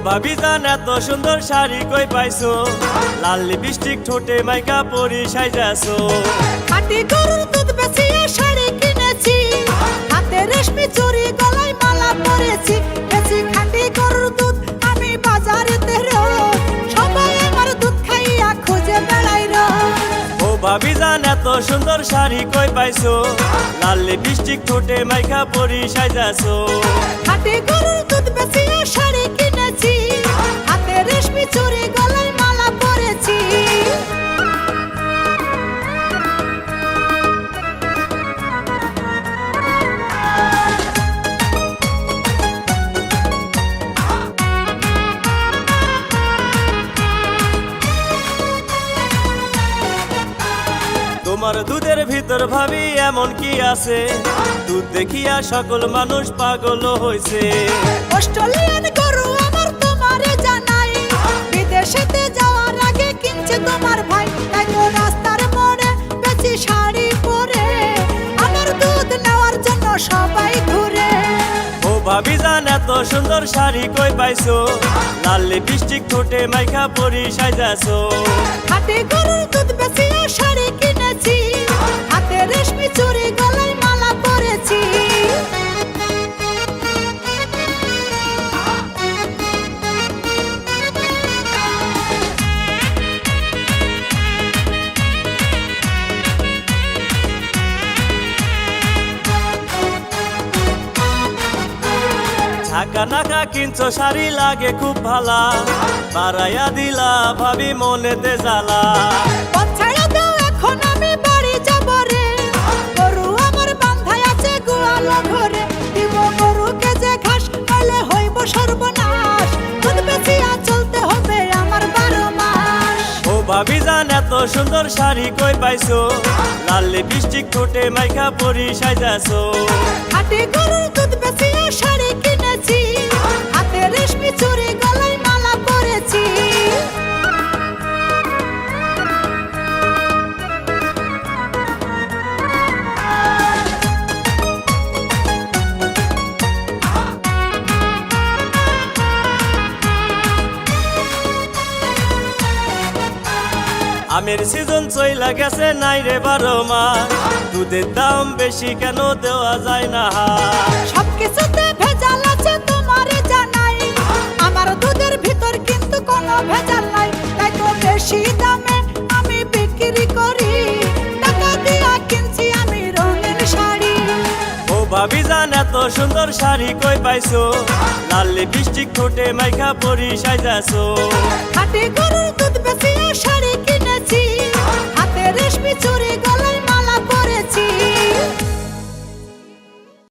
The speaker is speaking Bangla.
ভাবি জান এত সুন্দর শাড়ি কই পাইছো, লাল লিপস্টিক ঠোঁটে মাইকা পরি সাইজাছো। খাঁটি গরুর দুধ বেচিয়ে শাড়ি কিনেছি, হাতে রেশমি চুড়ি গলায় মালা পরেছি। বেচি খাঁটি গরুর দুধ আমি বাজারেতে রোজ, সবাই আমার দুধ খাইয়া খুঁজে বেড়াই রোজ। ও ভাবি জান এত সুন্দর শাড়ি কই পাইছো, লাল লিপস্টিক ঠোঁটে মাইকা পরি সাইজাছো। খাঁটি গরুর দুধ বেচিয়ে শাড়ি কিনেছি, হাতে রেশমি চুড়ি গলায় মালা পরেছি। তোমার দুধের ভিতর ভাবি এমন কি আছে, দুধ দেখিয়া সকল মানুষ পাগল হইছে। অস্ট্রেলিয়ান গরু আমার তোমারে জানাই, বিদেশেতে যাওয়ার আগে কিনছে তোমার ভাই। তাই তো রাস্তার মোড়ে বেচি শাড়ি পরে, আমার দুধ নেওয়ার জন্য সবাই ঘুরে। ও ভাবি জান এত সুন্দর শাড়ি কই পাইছো, লাল লিপস্টিক ঠোঁটে মাইকা পরি সাইজাছো। খাঁটি গরুর দুধ বেচিয়ে শাড়ি কিনেছি, হাতে রেশমি চুড়ি গলায় মালা পরেছি। ঢাকা নাকা কিনছো শাড়ি লাগে খুব ভালা, বাড়াইয়া দিলা ভাবি মনেতে জ্বালা। পথ ছাড়া দাও এখন আমি বাড়ি যাব রে, গরু আমার বান্ধাই আছে গোয়াল ঘরে। দিব গরুকে যে ঘাস, নাইলে হইব সর্বনাশ। দুধ বেচিয়া চলতে হবে আমার 12 মাস। ও ভাবি জান এত সুন্দর শাড়ি কই পাইছো, লাল লিপস্টিক ঠোঁটে মাইকা পরি সাইজাছো। খাঁটি গরুর দুধ বেচিয়ে শাড়ি কিনেছি, হাতে রেশমি চুড়ি গলায় মালা পরেছি। আমের সিজন চইলা গেছে নাই রে 12 মাস, দুধের দাম বেশি কেন দেওয়া যায় না হাত? সবকিছুতে ভেজাল আছে তোমারে জানাই, আমার দুধের ভিতর কিন্তু কোনো ভেজাল নাই। তাই তো বেশি দামে আমি বিক্রি করি, টাকা দিয়া কিনছি আমি রঙিন শাড়ি। ও ভাবি জান এত সুন্দর শাড়ি কই পাইছো, লাল লিপস্টিক ঠোঁটে মাইকা পরি সাইজাছো। খাঁটি গরুর দুধ বেশি